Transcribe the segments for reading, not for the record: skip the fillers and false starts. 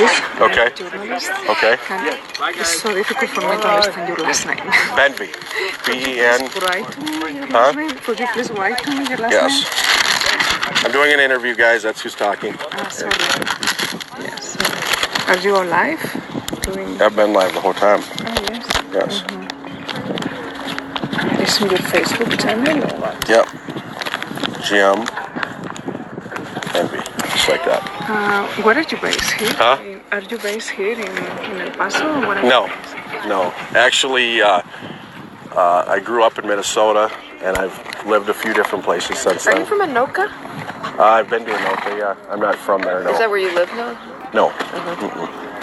Okay. Journalist. Okay. It's so difficult for me to understand your last name. Benvie. B-E-N. Write to me your Huh? last name. Could you please write to me your last Yes. name? I'm doing an interview, guys. That's who's talking. Sorry. Yes. Are you alive? I've been live the whole time. Oh, yes. Yes. Is it your Facebook channel or what? Yep. GM. Benvie. Just like that. Where are you based here? Huh? Are you based here in El Paso? Or where are No. you based? No. Actually, I grew up in Minnesota, and I've lived a few different places since Are then. you from Anoka? I've been to Anoka, yeah. I'm not from there, no. Is that where you live now? No.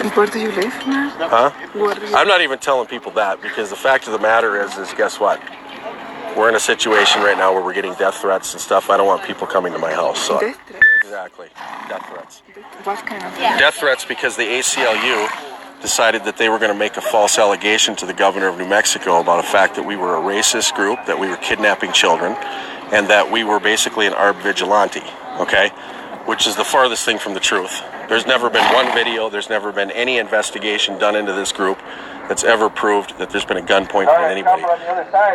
And where do you live now? Huh? Where do you I'm not even telling people that, because the fact of the matter is guess what? We're in a situation right now where we're getting death threats and stuff. I don't want people coming to my house. So Death threats? Exactly. Death threats. What kind of Death threats because the ACLU decided that they were going to make a false allegation to the governor of New Mexico about a fact that we were a racist group, that we were kidnapping children, and that we were basically an armed vigilante, okay? Which is the farthest thing from the truth. There's never been one video, there's never been any investigation done into this group that's ever proved that there's been a gun pointed at anybody.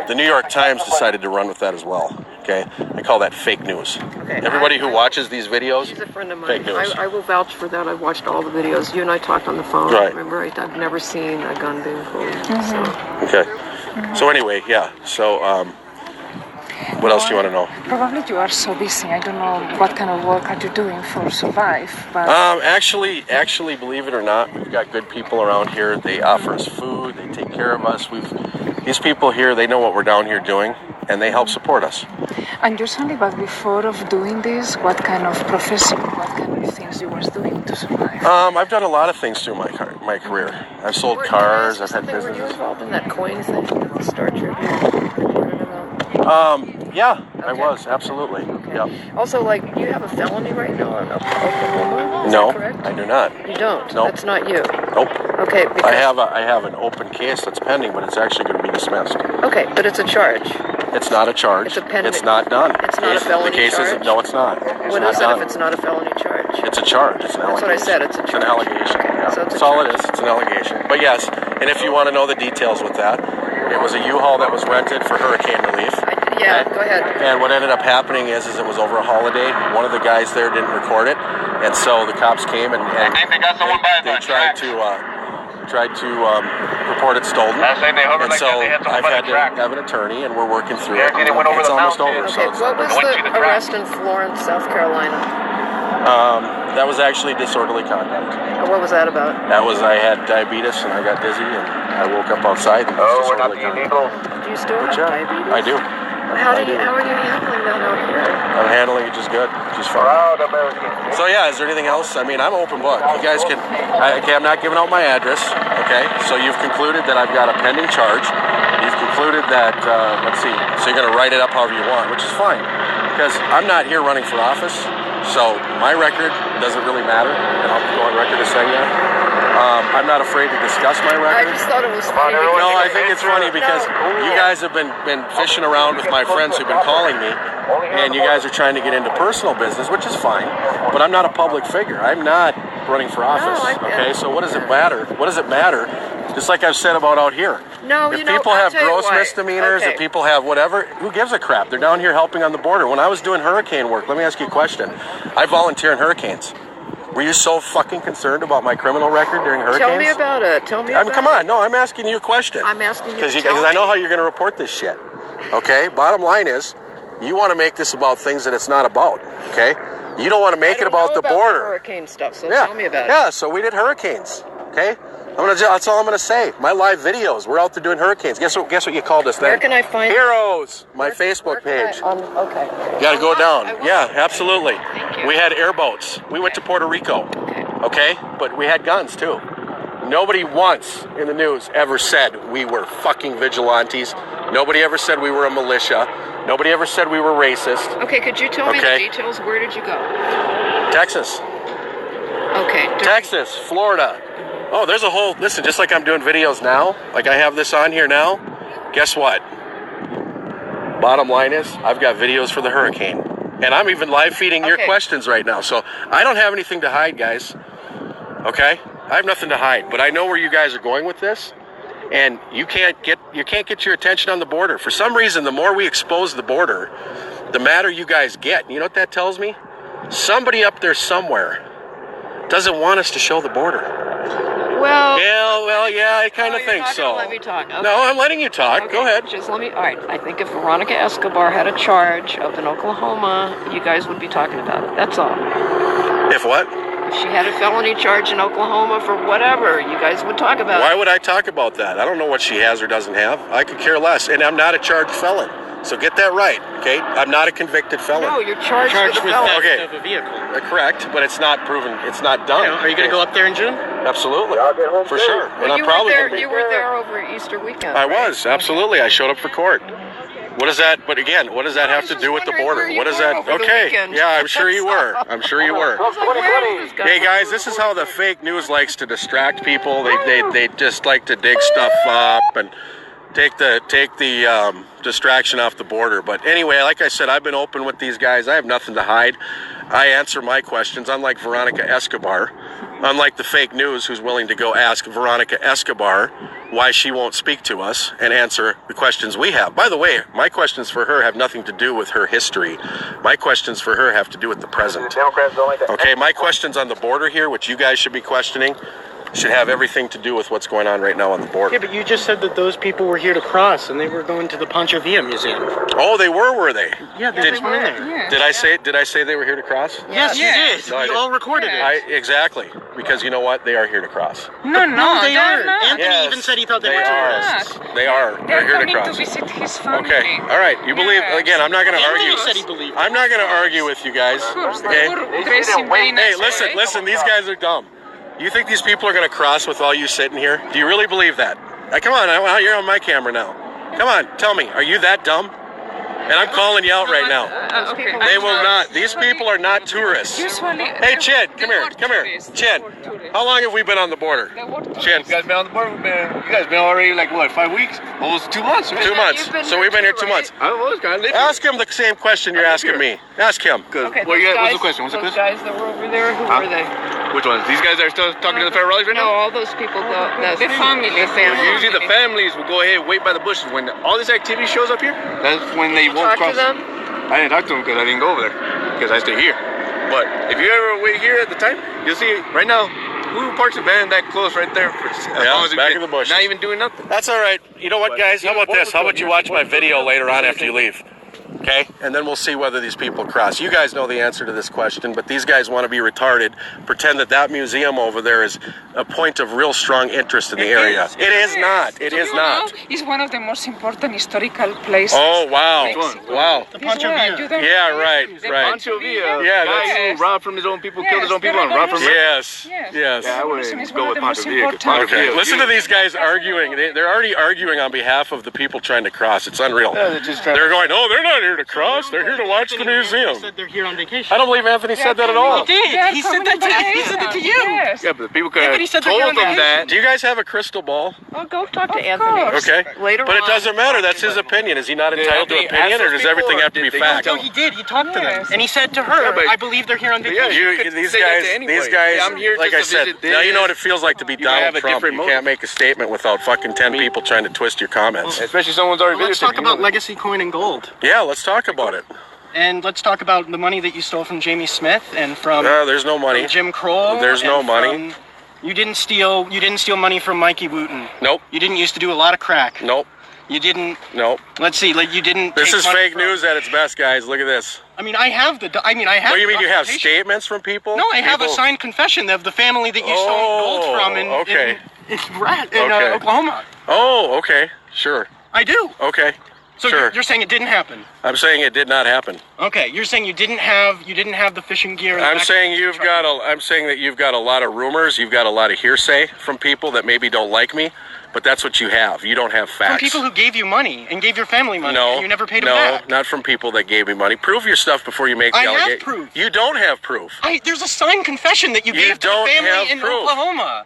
The New York Times decided to run with that as well, okay? I call that fake news. Okay. Everybody who watches these videos, She's a friend of mine. fake news. I will vouch for that. I've watched all the videos. You and I talked on the phone. Right. Remember, I've never seen a gun being pulled. So. Okay. So anyway, yeah. So what else do you want to know? Probably you are so busy. I don't know what kind of work are you doing for survive, but Actually, believe it or not, we've got good people around here. They offer us food. They take care of us. These people here, they know what we're down here doing, and they help support us. and recently, but before of doing this, what kind of profession, what kind of things you was doing to survive? I've done a lot of things through my career. I've sold cars. I've had Were you businesses. involved in that coin thing that the Star Tribune reported about? Yeah, I Okay. was absolutely. Okay. Yep. Also, like, you have a felony right now in Oklahoma? Is No, that correct? I do not. You don't? Nope. That's not you? Nope. Okay, because... I have an open case that's pending, but it's actually going to be dismissed. Okay, but it's a charge. It's not a charge. It's a pending- It's not done. It's not a felony The case charge? isn't. No, it's not. It's What not is it done. if it's not a felony charge? It's a charge. It's an That's allegation. what I said, it's a It's charge. an allegation. Okay, Yeah. so it's a That's all it charge. is. It's an allegation. But yes, and if you want to know the details with that, it was a U-Haul that was rented for hurricane relief. Yeah, Okay? go ahead. And what ended up happening is it was over a holiday. One of the guys there didn't record it, and so the cops came and they tried to report it stolen. And so I've had to have an attorney, and we're working through it. It's almost over. Okay, So it's what was the arrest in Florence, South Carolina? that was actually disorderly conduct. What was that about? That was I had diabetes and I got dizzy and I woke up outside and it was disorderly conduct. Do you still have Yeah, diabetes? I do. How are you handling that out here? I'm handling it just good, just fine. So yeah, is there anything else? I mean, I'm an open book. You guys can. Okay, I'm not giving out my address. Okay, so you've concluded that I've got a pending charge. You've concluded that let's see. So you're going to write it up however you want, which is fine, because I'm not here running for office. So my record doesn't really matter, and I'll go on record as saying that. I'm not afraid to discuss my I record. just thought it was funny. No, I think it's funny because you guys have been fishing around with my friends who've been calling me, and you guys are trying to get into personal business, which is fine, but I'm not a public figure. I'm not running for office, okay? So what does it matter? What does it matter? Just like I've said about out here. No, if people have gross misdemeanors, if people have whatever, who gives a crap? They're down here helping on the border. When I was doing hurricane work, let me ask you a question. I volunteer in hurricanes. Were you so fucking concerned about my criminal record during hurricanes? Tell me about it. Tell me about it. Come on. No, I'm asking you a question. I'm asking you Because to tell I know me. how you're going to report this shit. Okay? Bottom line is, you want to make this about things that it's not about. Okay? You don't want to make it about the border. Hurricane stuff, so Yeah. tell me about it. Yeah, so we did hurricanes. Okay? That's all I'm going to say. My live videos, we're out there doing hurricanes. Guess what you called us then? Where can I find Heroes, my Facebook page. Okay. You got to go down. I will. Yeah, absolutely. Thank you. We had airboats. We went to Puerto Rico. Okay? But we had guns too. Nobody once in the news ever said we were fucking vigilantes. Nobody ever said we were a militia. Nobody ever said we were racist. Okay, could you tell me the details? Where did you go? Texas. Okay. Texas, Florida. Oh, there's a whole, listen, just like I'm doing videos now, like I have this on here now, guess what? Bottom line is, I've got videos for the hurricane. And I'm even live feeding your questions right now. So I don't have anything to hide, guys. Okay? I have nothing to hide, but I know where you guys are going with this, and you can't get your attention on the border. For some reason, the more we expose the border, the madder you guys get. You know what that tells me? Somebody up there somewhere doesn't want us to show the border. Well, yeah, I kind of think not so. gonna let me talk. Okay. No, I'm letting you talk. Okay, Go ahead. Just let me. All right. I think if Veronica Escobar had a charge up in Oklahoma, you guys would be talking about it. That's all. If what? If she had a felony charge in Oklahoma for whatever, you guys would talk about Why it. would I talk about that? I don't know what she has or doesn't have. I could care less. And I'm not a charged felon. So get that right, okay? I'm not a convicted felon. No, you're charged with a with felony. theft Okay. of a vehicle. Correct, but it's not proven. It's not done. Are you going to go up there in June? Absolutely. For sure. Well, And I'm you probably were there. going to be. You were there over Easter weekend. I right? was, absolutely. I showed up for court. What does that, but again, what does that I have was to just do with the wondering border? where you What is were that? over the Okay. weekend. Yeah, I'm sure you were. I'm sure you were. I was like, where is this guy? Hey guys, this is how the fake news likes to distract people. They just like to dig stuff up and take the distraction off the border. But anyway, like I said, I've been open with these guys. I have nothing to hide. I answer my questions, unlike Veronica Escobar, unlike the fake news who's willing to go ask Veronica Escobar why she won't speak to us and answer the questions we have. By the way, my questions for her have nothing to do with her history. My questions for her have to do with the present. Okay, my questions on the border here, which you guys should be questioning, should have everything to do with what's going on right now on the border. Yeah, but you just said that those people were here to cross and they were going to the Pancho Villa Museum. Oh, they were they? Yeah, they just went in there. Yes. Did I say they were here to cross? Yes, you Yes. did. No, I We didn't. all recorded it. Exactly, because you know what? They are here to cross. No, they they're are. not. Anthony Yes, even said he thought they were are. tourists. They are. They're here to coming to cross. visit his family. Okay. All right. You believe Yes. again? I'm not going to Anthony argue. said he believed. I'm not going to argue with you guys. Of course, Okay. they were dressing very Hey, nice. listen. These guys are dumb. You think these people are going to cross with all you sitting here? Do you really believe that? Come on, you're on my camera now. Come on, tell me, are you that dumb? And I'm calling you out right now. Okay. They will not. These people are not tourists. Usually, Hey, Chin, come here. Chin, how long have we been on the border? Chin, You guys been on the board? You guys been already like what, 5 weeks? Almost 2 months, right? 2 months. You've been So here we've been here too, 2 months. I was kind of Ask him the same question you're asking me. Ask him. Okay, What's those the question? What's the those question? guys that were over there, who Huh? were they? Which ones? These guys that are still talking to the federales right No, now? all those people. The family. The family. Usually the families will go ahead and wait by the bushes. When all this activity shows up here, that's when they won't Talk cross. to them. I didn't talk to them because I didn't go over there. Because I stay here. But if you ever wait here at the time, you'll see right now, who parks a van that close right there for as long as back we in the bushes. Not even doing nothing. That's all right. You know what, guys? How about this? How about you watch my video later on after you leave? Okay? And then we'll see whether these people cross. You guys know the answer to this question, but these guys want to be retarded, pretend that museum over there is a point of real strong interest in the area. It is not. It is not. It's one of the most important historical places. Oh, wow. Mexico. Wow. The This Pancho one, Villa. you don't Yeah, know right, it. The right. Pancho Villa, Yeah, guy that's- who robbed from his own people, killed his own Yes, people, and robbed from Yes. Yes. Yes. Yeah, I wouldn't It's go one with of the most Pancho Villa. important. Okay. Listen to these guys arguing. They're already arguing on behalf of the people trying to cross. It's unreal. Yeah, they're just trying They're going, oh, they're not here to cross. They're here to watch the museum. Said they're here on vacation. I don't believe Anthony said that at all. He did. He said that to you. Yes. Yeah, but the people could but have he said they're told here them on that. Do you guys have a crystal ball? Oh, go talk to Of Anthony. course. Okay. Later But it on. doesn't matter. That's his opinion. Is he not entitled to they opinion, ask or those does everything people, have to or be did they fact? No, he did. He talked to them. Yes. And he said to her, Yeah, but- I believe they're here on Yeah, vacation. you could These say that guys, to anybody. these guys, Yeah, I'm here like I just to said, visit now you know what this. it feels like to be You might Donald have a Trump. different You motive. can't make a statement without fucking 10 people trying to twist your comments. Especially someone's already Well, let's visited. talk about legacy coin and gold. Yeah, let's talk about it. And let's talk about the money that you stole from Jamie Smith and from There's no money. Jim Kroll. There's no and money. You didn't steal money from Mikey Wooten. Nope. You didn't used to do a lot of crack. Nope. You didn't. Nope. Let's see. Like you didn't. This take is money fake from- news at its best, guys. Look at this. I mean, I have the. I have. What do you mean you have documentation. statements from people? No, I have a People- signed confession of the family that you stole gold from in okay. in Okay. Oklahoma. Oh, okay. Sure. I do. Okay. So Sure. you're saying it didn't happen. I'm saying it did not happen. Okay, you're saying you didn't have the fishing gear. in the I'm back saying of the you've truck. got I'm saying that you've got a lot of rumors, you've got a lot of hearsay from people that maybe don't like me, but that's what you have. You don't have facts. From people who gave you money and gave your family money, no, and you never paid them no, back. not from people that gave me money. Prove your stuff before you make the I have allegation. proof. You don't have proof. There's a signed confession that you You gave to the don't family have in proof. Oklahoma.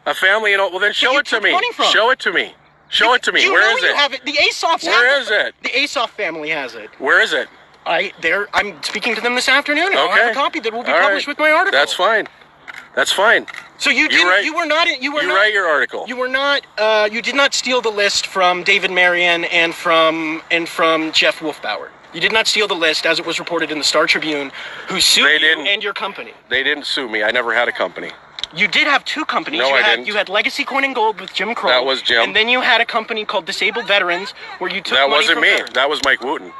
A family, well then show you it to took me. money from. Show it to me. Show it to me. You Where know is you it? have it. The Asoffs Where have is it? The Asoff family has it. Where is it? I'm speaking to them this afternoon. And I'll have Okay. a copy that will be All right. published with my article. That's fine. That's fine. So you didn't. write- You were not. You were You not. write your article. You were not. You did not steal the list from David Marion and from Jeff Wolfbauer. You did not steal the list, as it was reported in the Star Tribune, who sued They you didn't. and your company. They didn't sue me. I never had a company. You did have two companies. No, you I had, didn't. You had Legacy Coin and Gold with Jim Crow. That was Jim. And then you had a company called Disabled Veterans, where you took That money wasn't from me. veterans. That was Mike Wooten. You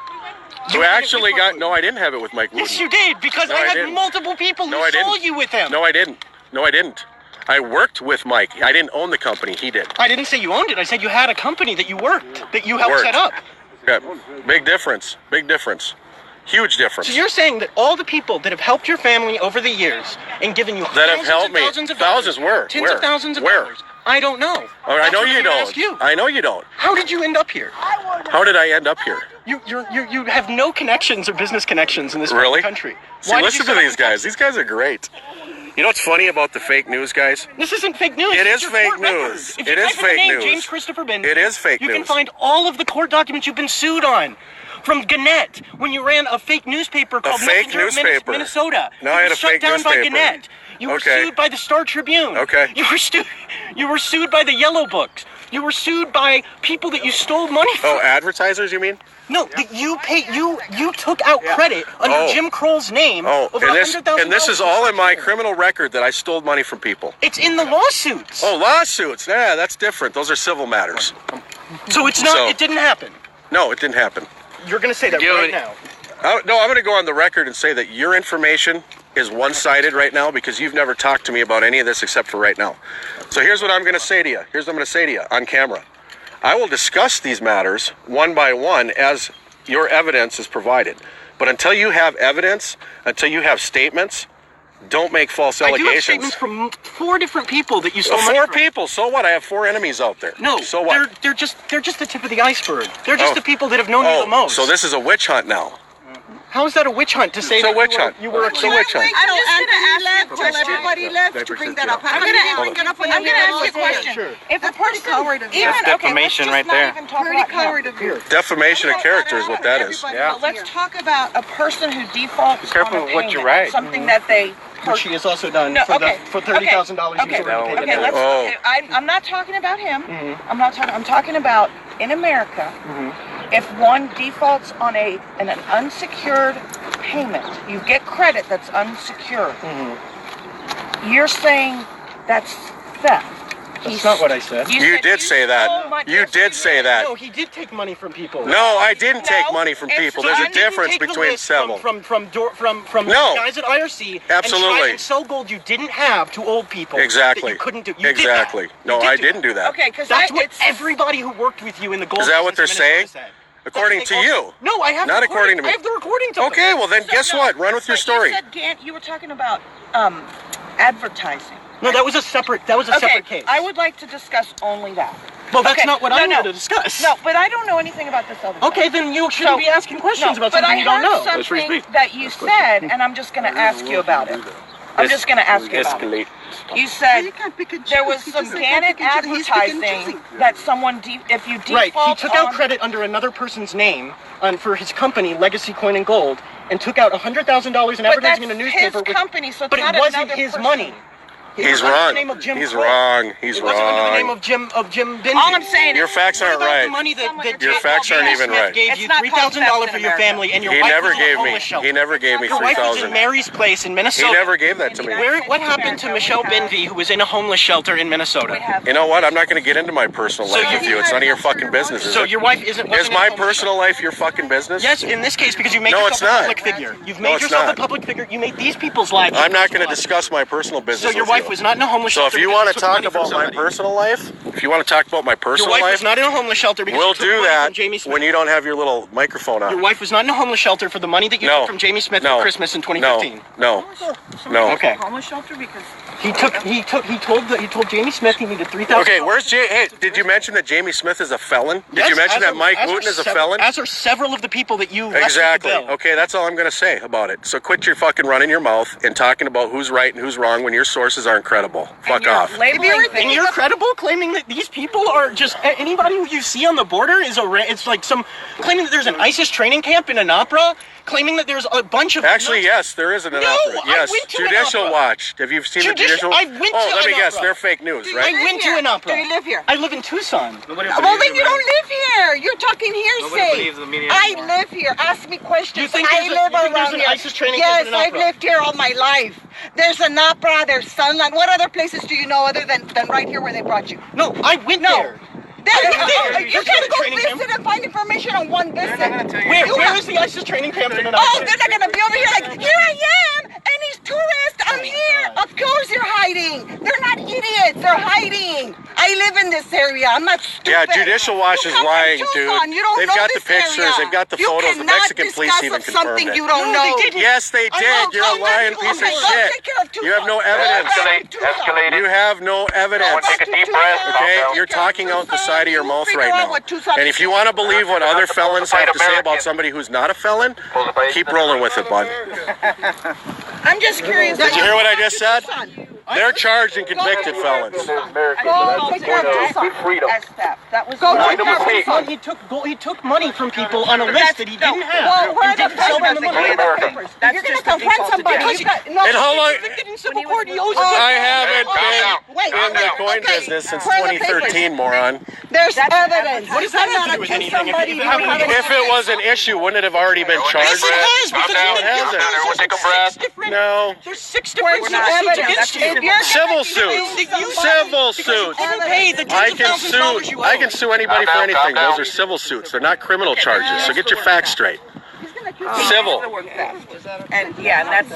Who had it actually with got? Mike No, I didn't have it with Mike Wooten. Yes, you did, because No, I I had didn't. multiple people who No, I saw didn't. you with him. No, I didn't. No, I didn't. I worked with Mike. I didn't own the company. He did. I didn't say you owned it. I said you had a company that you worked, that you helped Worked. set up. Yeah, big difference. Big difference. Huge difference. So you're saying that all the people that have helped your family over the years and given you That have thousands helped and me. thousands of Thousands dollars, where? tens Where? of thousands of Where? dollars, I don't know. Oh, I That's know what you I'm gonna don't. ask you. I know you don't. How did you end up here? How did I end up here? You have no connections or business connections in this Really? country. See, Why did listen you to set these up in guys. These guys are great. You know what's funny about the fake news guys? This isn't fake news. It It's is your fake court record. news. If It you is type in the fake name news. James Christopher Benvie, It is fake you can news. find all of the court documents you've been sued on. From Gannett, when you ran a fake newspaper called fake Messenger of newspaper. Minnesota. No, You I were had a shut fake down by newspaper. Gannett. You were Okay. sued by the Star Tribune. Okay. You were sued by the Yellow Books. You were sued by people that you stole money from. Oh, advertisers, you mean? No, that you took out credit under Oh. Jim Kroll's name over $100,000. and this is all in my criminal record that I stole money from people. It's in the lawsuits. Oh, lawsuits. Yeah, that's different. Those are civil matters. So it's not. So- It didn't happen. No, it didn't happen. You're gonna say that right now. No, I'm going to go on the record and say that your information is one-sided right now because you've never talked to me about any of this except for right now. So here's what I'm going to say to you. Here's what I'm going to say to you on camera. I will discuss these matters one by one as your evidence is provided. But until you have evidence, until you have statements, don't make false I do have allegations. statements from 4 different people that you stole money Four from. people. So what? I have 4 enemies out there. No, So what? they're just the tip of the iceberg. They're just Oh. the people that have known you the most. So this is a witch hunt now. How is that a witch hunt to say It's a that witch hunt. you were It's a witch hunt. I don't Anthony left till everybody left to bring that up. I'm gonna ask you a question. Sure. If a person, even That's defamation right there. pretty coward of you. Defamation of character is what that is. Yeah. Let's talk about a person who defaults careful on a with what you payment, write. something that they. Which she has also done No, for okay. for $30,000. Okay. He's already paid Okay. it. Let's. Oh. I'm not talking about him. I'm not talking. I'm talking about in America. If one defaults on an unsecured payment, you get credit that's unsecured. You're saying that's theft. That's not what I said. You said did say that. stole money. You Yes, did say that. No, he did take money from people. No, I didn't take No, money from it's people. not. There's I a didn't difference Take the between list several. from No. guys at IRC Absolutely. and try and sell gold you didn't have to old people. Exactly. That you couldn't do. You Exactly. Did that. No, You I did didn't do that. Okay, because That's what everybody who worked with you in the gold. Is that what business they're in Minnesota saying? said. According That's to what they- you. No, I have. Not the according to recording. me. I have the recordings of Okay, them. well then guess what? Run with your story. You said, Gant, you were talking about advertising. No, that was a separate. That was a separate case. I would like to discuss only that. Well, that's Okay, not what no, I'm no. here to discuss. No, but I don't know anything about this other. Okay, stuff. then you shouldn't be asking questions about but something you don't know. I heard something that you said, and I'm just going to ask you about it. I'm just going to ask you about it. You said there was some Gannett advertising that someone, if you default Right, he took out on- credit under another person's name for his company, Legacy Coin and Gold, and took out $100,000 in But advertising that's in a newspaper. his company, so it's but it not wasn't another his person. money. It He's was under the wrong. name of Jim He's Crow. wrong. He's It wasn't under the name wrong. of Jim Benvie. All I'm saying Your is, facts What aren't about right. the money that Your facts aren't Jamie even Smith right. gave It's you not called $3,000 theft for in your America. family, and your He wife never was in a gave me. homeless shelter. He never gave me Your wife was in 3,000. Mary's place in Minnesota. He never gave that to me. What happened to Michelle Benvie, who was in a homeless shelter in Minnesota? You know what? I'm not going to get into my personal So life you- with you. It's none of your fucking business. Is So it? your wife isn't. Is wasn't in a my homeless personal life your fucking business? Yes, in this case, because you made No, yourself it's a not. public figure. You've No, made it's yourself not. a public figure. You made these people's lives. I'm not going to discuss my personal business. So your with wife you. was not in a homeless So shelter. if you because want you to took talk money from about my somebody. personal life, if you want to talk about my Your personal wife life, was not in a homeless shelter because we'll you took do money that from Jamie Smith. when you don't have your little microphone on. Your wife was not in a homeless shelter for the money that you No. took from Jamie Smith No. for Christmas in 2015. No. Okay. homeless shelter because He told Jamie Smith he needed $3,000. Okay, where's Hey, did you mention that Jamie Smith is a felon? Did you mention that Mike Wooten is a felon? As are several of the people that you Exactly. The bill. Okay, that's all I'm going to say about it. So quit your fucking running your mouth and talking about who's right and who's wrong when your sources aren't credible. Fuck off. And you're credible, claiming that these people are just anybody who you see on the border is it's like some claiming that there's an ISIS training camp in Anapra, claiming that there's a bunch of yes, there is an Anapra. Yes, I went to Judicial Anapra. Watch. Have you seen the Judicial? I went to let me guess, Anapra. they're fake news, Do right? I went to Anapra. Do you live here? I live in Tucson. Well, then you don't live here. You're talking hearsay. the media I live here. Ask me questions. You think I live there's around an here. ISIS training yes, camp in I've Anapra? lived here all my life. There's Anapra, there's Sunland. What other places do you know other than right here where they brought you? No, I went there. You can't go visit and find information on one visit. Where is the ISIS training camp in Anapra? Oh, they're not gonna be over here like, here I am, and these tourists, I'm here. Of course you're hiding. They're not idiots, they're hiding. I live in this area, I'm not stupid. Yeah, Judicial Watch is lying, dude. You don't They've know got this the pictures, area. they've got the photos, the Mexican police even confirmed something it. you don't know. Yes, they did. You're a lying piece of shit. You have no evidence. Escalate. You have no evidence. Take a deep breath. Okay, you're talking out the side of your mouth right now. And if you want to believe what other felons have to say about somebody who's not a felon, keep rolling with it, bud. I'm just curious. Did you hear what I just said? They're charged and convicted felons. That was He took money from people on a list that he didn't have. Well, where are the Sell them the money. papers? You're going to confront somebody. And how long? In civil court, he owes I haven't been in the coin business since 2013, moron. There's evidence. What does that have to do with anything? If it was an issue, wouldn't it have already been charged? Yes, it has. Because it hasn't. Everyone take a breath. No. There's 6 different suits against you. Civil suits. Civil suits. I can sue anybody for anything. Those are civil suits. They're not criminal charges. So get your facts straight. Civil. And that's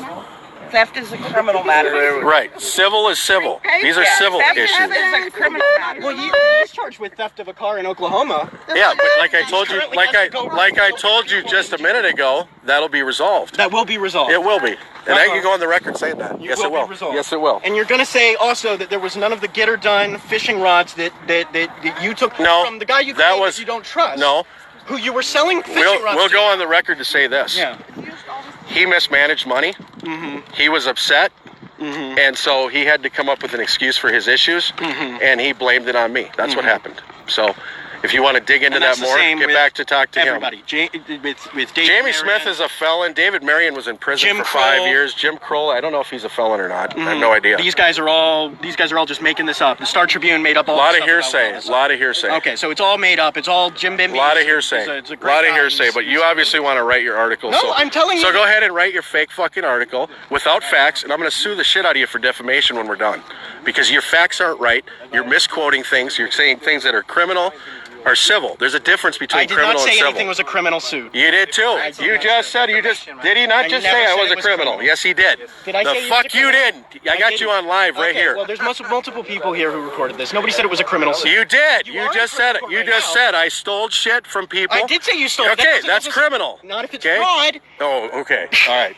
theft is a criminal matter. Right. Civil is civil. These are civil issues. Theft is a criminal matter. Well, he's charged with theft of a car in Oklahoma. Yeah, but like I told you just a minute ago, that'll be resolved. That will be resolved. It will be. And I can go on the record saying that. Yes, it will. Yes, it will. And you're going to say also that there was none of the get or done fishing rods that you took from the guy you claimed that you don't trust. No. Who you were selling fishing rods We'll to. go on the record to say this. Yeah. He mismanaged money. Mm-hmm. He was upset. Mm-hmm. And so he had to come up with an excuse for his issues. Mm-hmm. And he blamed it on me. That's what happened. So if you want to dig into that more, get back to talk to everybody. him. With Jamie Smith is a felon. David Marion was in prison for 5 years. Jim Kroll, I don't know if he's a felon or not. I have no idea. These guys are all just making this up. The Star Tribune made up all this stuff. A lot of hearsay. Okay, so it's all made up. It's all Jim Benvie. A lot of hearsay. But you obviously want to write your article. No, I'm telling you. So go ahead and write your fake fucking article without facts, and I'm going to sue the shit out of you for defamation when we're done. Because your facts aren't right. You're misquoting things. You're saying things that are criminal or civil. There's a difference between criminal and civil. I did not say anything was a criminal suit. You did too. You just said did he not just say I was a criminal? Yes, he did. Did I say the fuck you didn't? I got you on live right here. Well, there's multiple people here who recorded this. Nobody said it was a criminal suit. You did. You just said it. You just said I stole shit from people. I did say you stole. Okay, that's criminal. Not if it's fraud. Oh, okay. All right.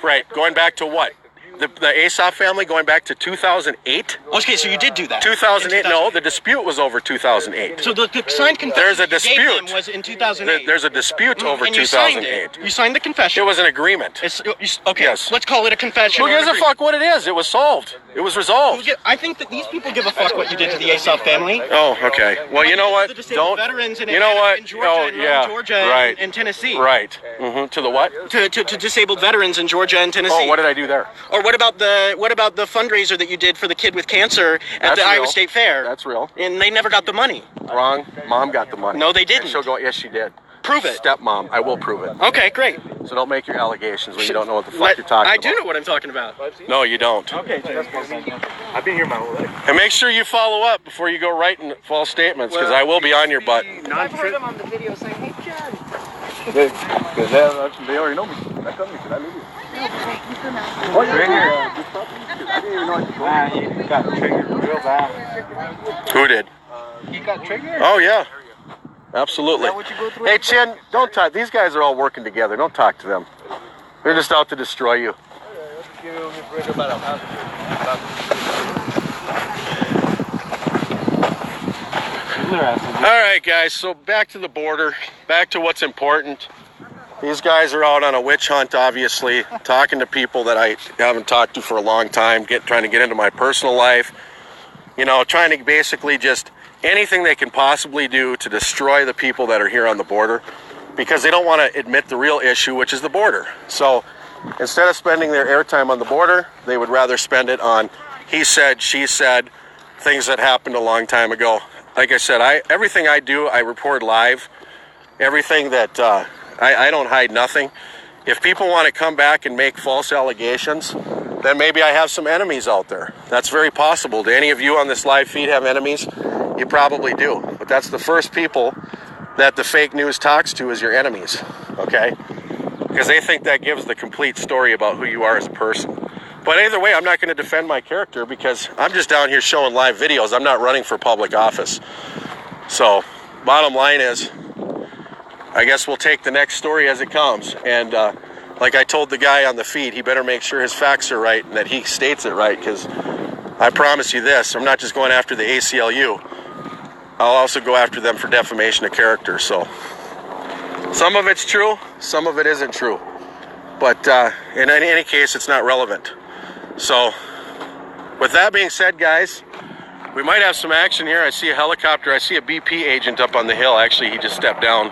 Right. Going back to what? The Aesop family going back to 2008? Okay, so you did do that. 2008? No, the dispute was over 2008. So the signed confession There's a dispute. Was in 2008. There's a dispute over and 2008. You signed the confession. It was an agreement. Okay, yes. Let's call it a confession. Who gives a fuck what it is? It was solved. It was resolved. I think that these people give a fuck what you did to the Aesop family. Oh, okay. Well, you know what? Don't. Veterans in Georgia right. and Tennessee. Right. Mm-hmm. To the what? To disabled veterans in Georgia and Tennessee. Oh, what did I do there? Or what about the fundraiser that you did for the kid with cancer at the Iowa State Fair? That's real. And they never got the money. Wrong. Mom got the money. No, they didn't. And she'll go, yes, she did. Prove it. Stepmom, I will prove it. Okay, great. So don't make your allegations when you don't know what the fuck you're talking about. I do know what I'm talking about. No, you don't. Okay. I've been here my whole life. And make sure you follow up before you go writing false statements, because I will be on your butt. I've heard him on the video saying, hey, Chad. They already know me. That's me. I live here. Oh, you're in here. I didn't even know he got triggered real bad. Who did? He got triggered? Oh, yeah. Absolutely. Hey, Chin, don't talk. These guys are all working together. Don't talk to them. They're just out to destroy you. All right, guys, so back to the border, back to what's important. These guys are out on a witch hunt, obviously, talking to people that I haven't talked to for a long time, trying to get into my personal life, you know, trying to basically just anything they can possibly do to destroy the people that are here on the border, because they don't want to admit the real issue, which is the border. So instead of spending their airtime on the border, they would rather spend it on he said, she said, things that happened a long time ago. Like I said, everything I do, I report live. Everything that I don't hide nothing. If people want to come back and make false allegations, then maybe I have some enemies out there. That's very possible. Do any of you on this live feed have enemies? You probably do. But that's the first people that the fake news talks to, is your enemies, okay? Because they think that gives the complete story about who you are as a person. But either way, I'm not going to defend my character, because I'm just down here showing live videos. I'm not running for public office. So, bottom line is, I guess we'll take the next story as it comes. And like I told the guy on the feed, he better make sure his facts are right and that he states it right, because I promise you this, I'm not just going after the ACLU. I'll also go after them for defamation of character. So some of it's true, some of it isn't true. But in any case, it's not relevant. So with that being said, guys, we might have some action here. I see a helicopter. I see a BP agent up on the hill. Actually, he just stepped down.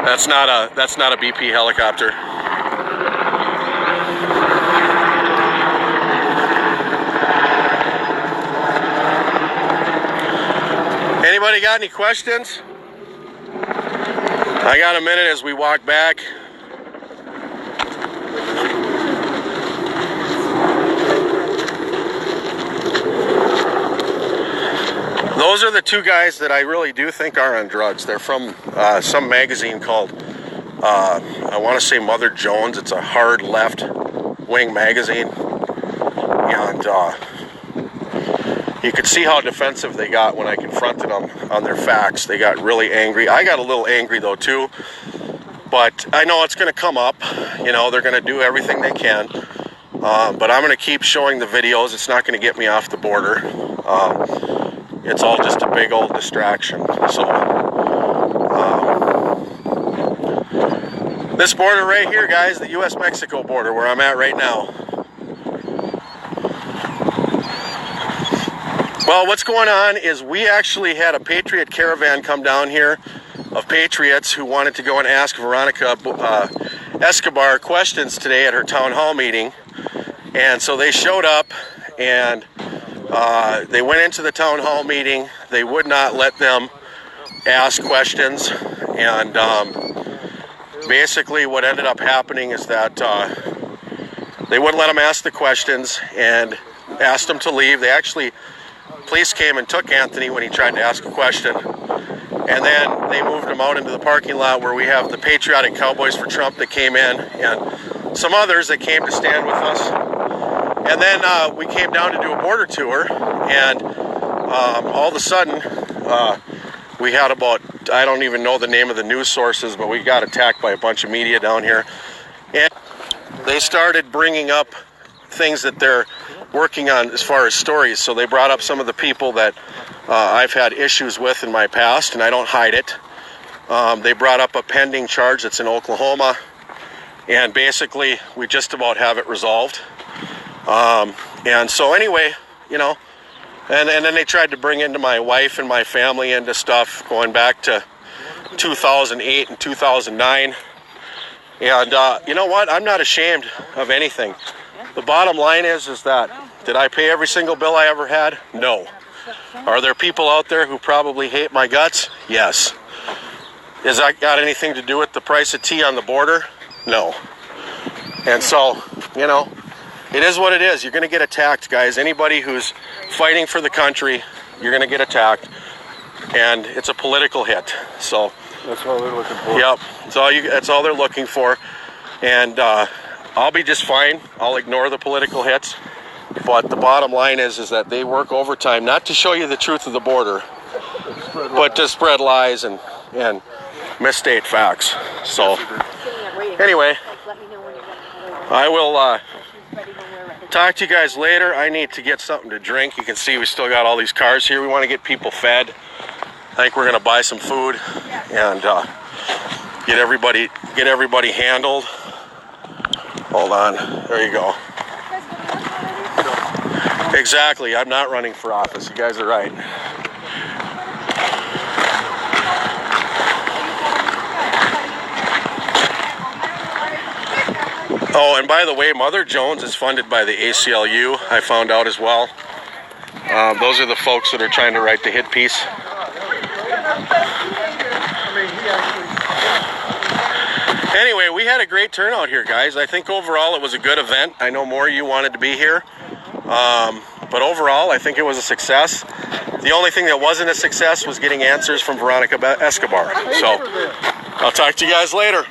That's not a BP helicopter. Anybody got any questions? I got a minute as we walk back. Those are the two guys that I really do think are on drugs. They're from some magazine called, I want to say Mother Jones. It's a hard left-wing magazine. And you could see how defensive they got when I confronted them on their facts. They got really angry. I got a little angry though too. But I know it's going to come up. You know, they're going to do everything they can. But I'm going to keep showing the videos. It's not going to get me off the border. It's all just a big old distraction. So this border right here, guys, the U.S.-Mexico border, where I'm at right now. Well, what's going on is we actually had a Patriot caravan come down here of Patriots who wanted to go and ask Veronica Escobar questions today at her town hall meeting. And so they showed up and they went into the town hall meeting. They would not let them ask questions. And basically what ended up happening is that they wouldn't let them ask the questions and asked them to leave. They actually, police came and took Anthony when he tried to ask a question. And then they moved him out into the parking lot where we have the Patriotic Cowboys for Trump that came in and some others that came to stand with us. And then we came down to do a border tour, and all of a sudden we had about, I don't even know the name of the news sources, but we got attacked by a bunch of media down here. And they started bringing up things that they're working on as far as stories. So they brought up some of the people that I've had issues with in my past, and I don't hide it. They brought up a pending charge that's in Oklahoma, and basically we just about have it resolved. And so anyway, you know, and then they tried to bring into my wife and my family into stuff going back to 2008 and 2009. And you know what? I'm not ashamed of anything. The bottom line is that, did I pay every single bill I ever had? No. Are there people out there who probably hate my guts? Yes. Has that got anything to do with the price of tea on the border? No. And so, you know, it is what it is. You're going to get attacked, guys. Anybody who's fighting for the country, you're going to get attacked. And it's a political hit. So that's all they're looking for. Yep. That's all they're looking for. And I'll be just fine. I'll ignore the political hits. But the bottom line is that they work overtime, not to show you the truth of the border, but to spread lies and misstate facts. So anyway, I will talk to you guys later. I need to get something to drink. You can see we still got all these cars here. We want to get people fed. I think we're going to buy some food and get everybody handled. Hold on. There you go. Exactly. I'm not running for office. You guys are right. Oh, and by the way, Mother Jones is funded by the ACLU, I found out as well. Those are the folks that are trying to write the hit piece. Anyway, we had a great turnout here, guys. I think overall it was a good event. I know more of you wanted to be here. But overall, I think it was a success. The only thing that wasn't a success was getting answers from Veronica Escobar. So, I'll talk to you guys later.